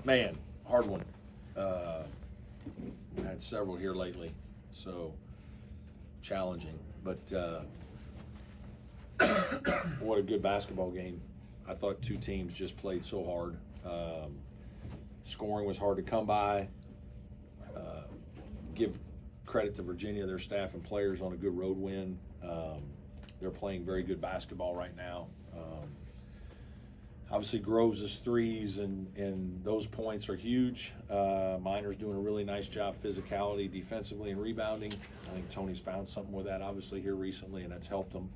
Man, hard one. I had several here lately, so challenging. But what a good basketball game. I thought two teams just played so hard. Scoring was hard to come by. Give credit to Virginia, their staff and players on a good road win. They're playing very good basketball right now. Obviously, Groves' threes and those points are huge. Miner's doing a really nice job physicality, defensively, and rebounding. I think Tony's found something with that, obviously, here recently, and that's helped him.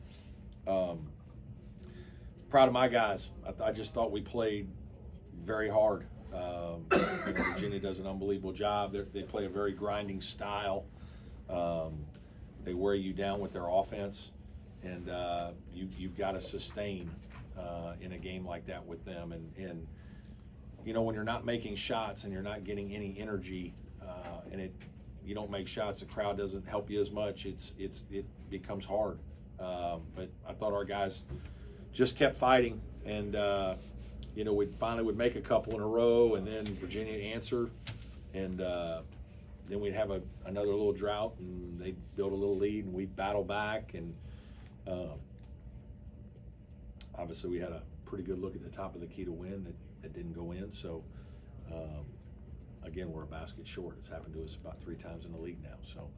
Proud of my guys. I just thought we played very hard. Virginia does an unbelievable job. They play a very grinding style. They wear you down with their offense, and you've got to sustain in a game like that with them. And when you're not making shots and you're not getting any energy, and you don't make shots, the crowd doesn't help you as much. It becomes hard. But I thought our guys just kept fighting, and we finally would make a couple in a row, and then Virginia answer, and then we'd have another little drought, and they'd build a little lead, and we'd battle back, and obviously we had a pretty good look at the top of the key to win that didn't go in. So again, we're a basket short. It's happened to us about 3 times in the league now. So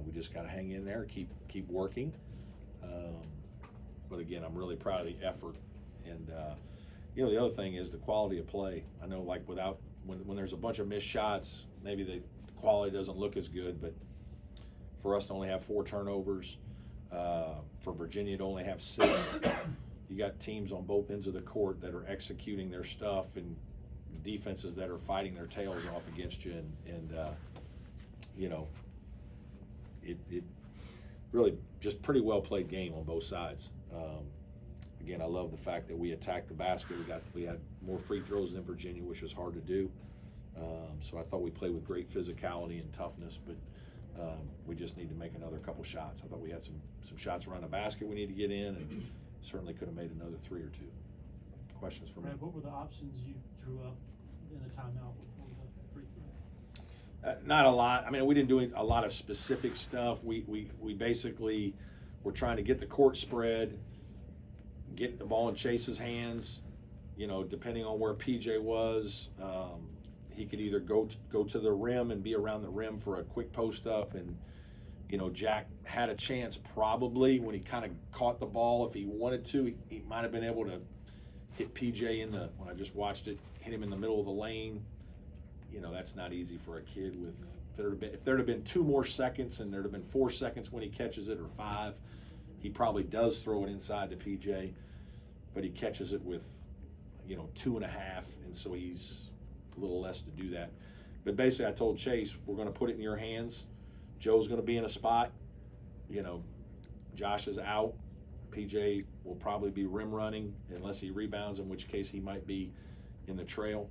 we just got to hang in there, keep working. But again, I'm really proud of the effort. And the other thing is the quality of play. I know, like, when there's a bunch of missed shots, maybe the quality doesn't look as good. But for us to only have 4 turnovers, for Virginia to only have 6, you got teams on both ends of the court that are executing their stuff, and defenses that are fighting their tails off against you. And it really just pretty well played game on both sides. Again, I love the fact that we attacked the basket. We had more free throws than Virginia, which is hard to do. So I thought we played with great physicality and toughness, but we just need to make another couple shots. I thought we had some shots around the basket we need to get in, and certainly could have made another 3 or 2. Questions for me? Brad, what were the options you drew up in the timeout before the free throw? Not a lot. I mean, we didn't do a lot of specific stuff. We basically were trying to get the court spread, get the ball in Chase's hands. Depending on where PJ was, he could either go to the rim and be around the rim for a quick post up, and Jack had a chance probably when he kind of caught the ball. If he wanted to, he might have been able to hit PJ when I just watched it, hit him in the middle of the lane. That's not easy for a kid if there'd have been 2 more seconds and there'd have been 4 seconds when he catches it, or 5, he probably does throw it inside to PJ, but he catches it with 2.5, and so he's a little less to do that. But basically I told Chase, we're going to put it in your hands. Joe's going to be in a spot. Josh is out. PJ will probably be rim running unless he rebounds, in which case he might be in the trail.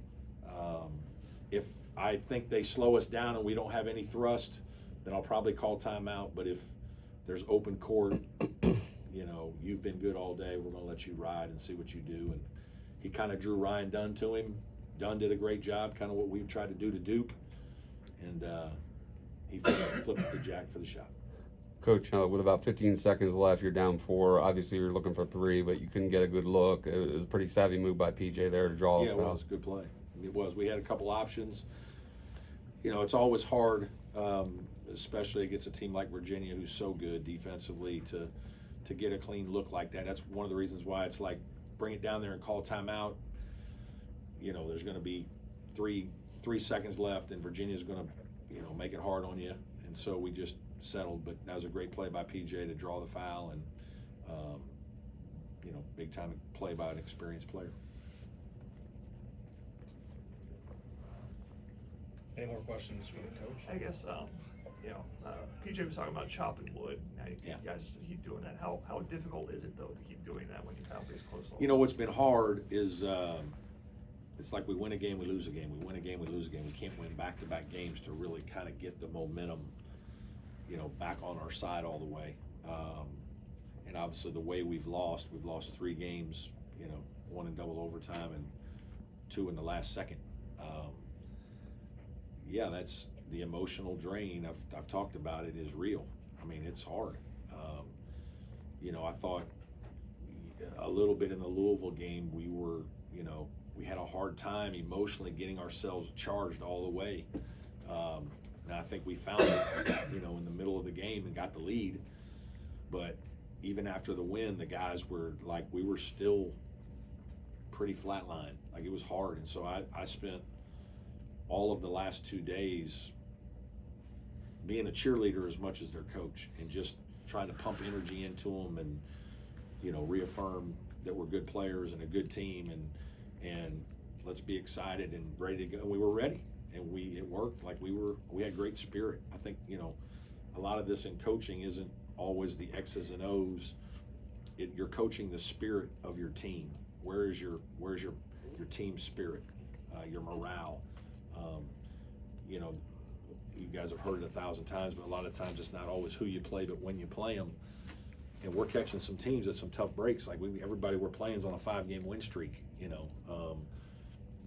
If I think they slow us down and we don't have any thrust, then I'll probably call timeout. But if there's open court, you've been good all day, we're going to let you ride and see what you do. And he kind of drew Ryan Dunn to him. Dunn did a great job, kind of what we tried to do to Duke. And he flipped it to Jack for the shot. Coach, with about 15 seconds left, you're down 4. Obviously, you're looking for 3, but you couldn't get a good look. It was a pretty savvy move by PJ there to draw. Yeah, it was a good play. It was. We had a couple options. It's always hard, especially against a team like Virginia, who's so good defensively, to get a clean look like that. That's one of the reasons why it's like, bring it down there and call timeout. There's going to be 3 seconds left, and Virginia's going to make it hard on you, and so we just settled. But that was a great play by PJ to draw the foul, and big time play by an experienced player. Any more questions for the coach? I guess PJ was talking about chopping wood. Now you guys keep doing that. How difficult is it though to keep doing that when you have these close levels? What's been hard is it's like we win a game, we lose a game. We win a game, we lose a game. We can't win back-to-back games to really kind of get the momentum, back on our side all the way. And obviously the way we've lost 3 games, 1 in double overtime and 2 in the last second. yeah, that's the emotional drain. I've talked about it is real. I mean, it's hard. You know, I thought a little bit in the Louisville game, we were, you know, we had a hard time emotionally getting ourselves charged all the way. And I think we found it, you know, in the middle of the game and got the lead. But even after the win, the guys were like, we were still pretty flatline. Like, it was hard. And so I spent all of the last 2 days being a cheerleader as much as their coach and just trying to pump energy into them and, you know, reaffirm that we're good players and a good team and let's be excited and ready to go. And we were ready, and it worked. Like, we had great spirit. I think, you know, a lot of this in coaching isn't always the X's and O's. You're coaching the spirit of your team. Where's your team spirit, your morale? You know, you guys have heard it 1,000 times, but a lot of times it's not always who you play, but when you play them. And we're catching some teams at some tough breaks. Like, everybody we're playing is on a 5-game win streak, you know.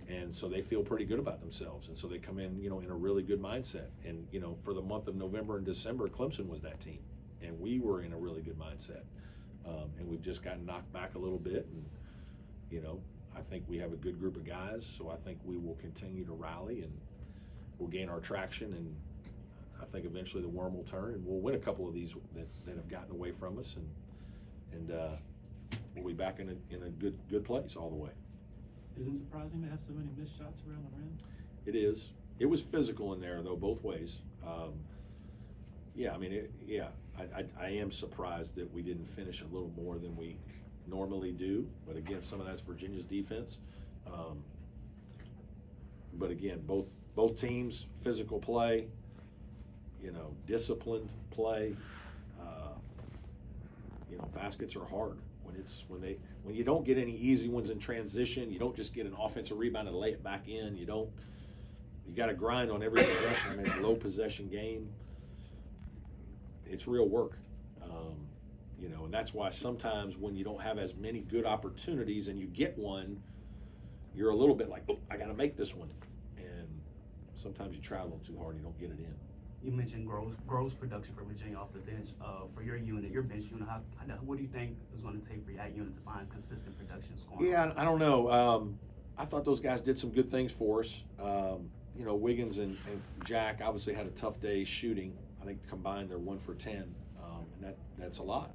And so they feel pretty good about themselves. And so they come in, you know, in a really good mindset. And, you know, for the month of November and December, Clemson was that team. And we were in a really good mindset. And we've just gotten knocked back a little bit. And, you know, I think we have a good group of guys. So I think we will continue to rally and we'll gain our traction. And I think eventually the worm will turn and we'll win a couple of these that have gotten away from us. And we'll be back in a good place all the way. Is it surprising to have so many missed shots around the rim? It is. It was physical in there, though, both ways. Yeah, I mean, I am surprised that we didn't finish a little more than we normally do. But again, some of that's Virginia's defense. But again, both teams, physical play, you know, disciplined play. You know, baskets are hard. When you don't get any easy ones in transition, you don't just get an offensive rebound and lay it back in. You got to grind on every possession. I mean, it's a low possession game. It's real work. You know, and that's why sometimes when you don't have as many good opportunities and you get one, you're a little bit like, oh, I got to make this one. And sometimes you try a little too hard and you don't get it in. You mentioned gross production for Virginia off the bench. For your unit, your bench unit, what do you think is going to take for that unit to find consistent production scoring? Yeah, I don't know. I thought those guys did some good things for us. You know, Wiggins and Jack obviously had a tough day shooting. I think combined they're 1 for 10, and that's a lot.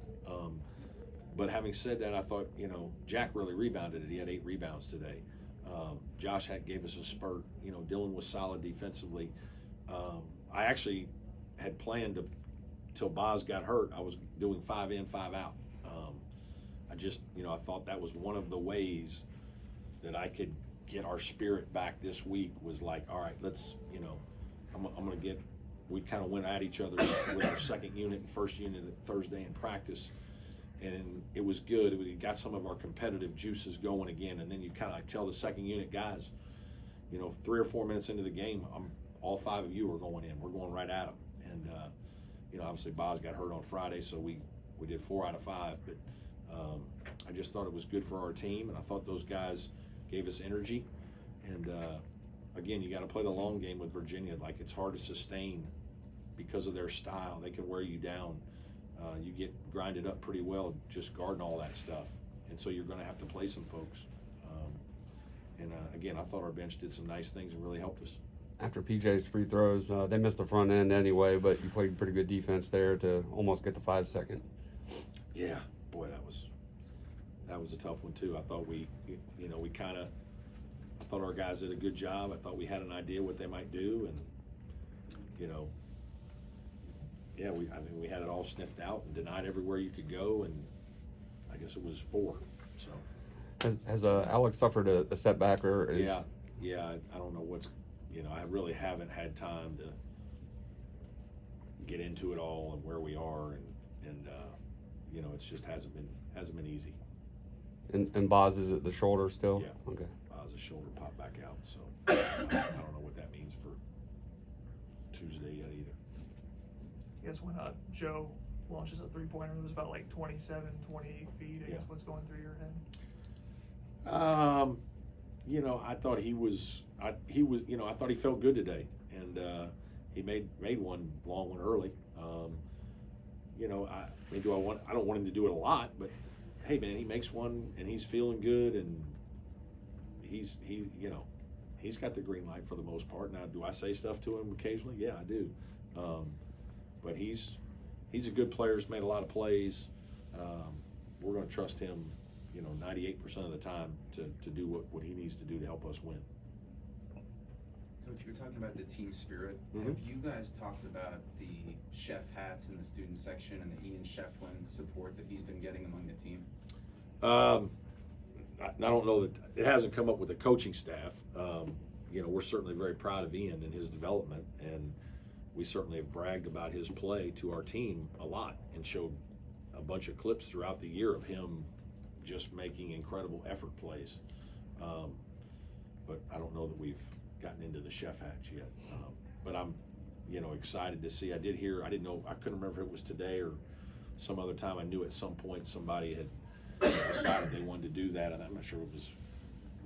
But having said that, I thought, you know, Jack really rebounded it. He had 8 rebounds today. Josh gave us a spurt. You know, Dylan was solid defensively. I actually had planned till Boz got hurt, I was doing 5 in, 5 out. I thought that was one of the ways that I could get our spirit back this week was like, all right, let's, you know, I'm going to get, we kind of went at each other with our second unit and first unit Thursday in practice. And it was good. We got some of our competitive juices going again. And then you kind of like tell the second unit guys, you know, 3 or 4 minutes into the game, all 5 of you are going in. We're going right at them. And, you know, obviously Boz got hurt on Friday, so we did 4 out of 5. But I just thought it was good for our team, and I thought those guys gave us energy. And, again, you got to play the long game with Virginia. Like, it's hard to sustain because of their style. They can wear you down. You get grinded up pretty well just guarding all that stuff. And so you're going to have to play some folks. Again, I thought our bench did some nice things and really helped us. After PJ's free throws, they missed the front end anyway, but you played pretty good defense there to almost get the 5-second. Yeah, boy, that was a tough one too. I thought we I thought our guys did a good job. I thought we had an idea what they might do, and you know, yeah, we had it all sniffed out and denied everywhere you could go, and I guess it was 4. So has Alex suffered a setback or is? Yeah, I don't know what's. You know, I really haven't had time to get into it all and where we are, and you know, it's just hasn't been easy. And Boz, is it the shoulder still? Yeah. Okay. Boz's shoulder popped back out, so I don't know what that means for Tuesday yet either. I guess when Joe launches a 3-pointer, it was about like 27, 28 feet. I guess what's going through your head? You know, I thought he was. I thought he felt good today, and he made one long one early. You know, I don't want him to do it a lot, but hey, man, he makes one and he's feeling good, and he's got the green light for the most part. Now, do I say stuff to him occasionally? Yeah, I do. But he's a good player. He's made a lot of plays. We're going to trust him, 98% of the time to do what he needs to do to help us win. Coach, you were talking about the team spirit. Mhm. Have you guys talked about the chef hats in the student section and the Ian Shefflin support that he's been getting among the team? I don't know that it hasn't come up with the coaching staff. We're certainly very proud of Ian and his development, and we certainly have bragged about his play to our team a lot and showed a bunch of clips throughout the year of him just making incredible effort plays. But I don't know that we've gotten into the chef hats yet. But I'm, excited to see. I didn't know, I couldn't remember if it was today or some other time. I knew at some point somebody had decided they wanted to do that, and I'm not sure if it was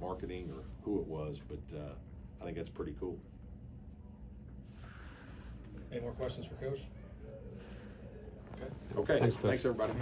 marketing or who it was, but I think that's pretty cool. Any more questions for Coach? Okay, Thanks, Coach. thanks everybody.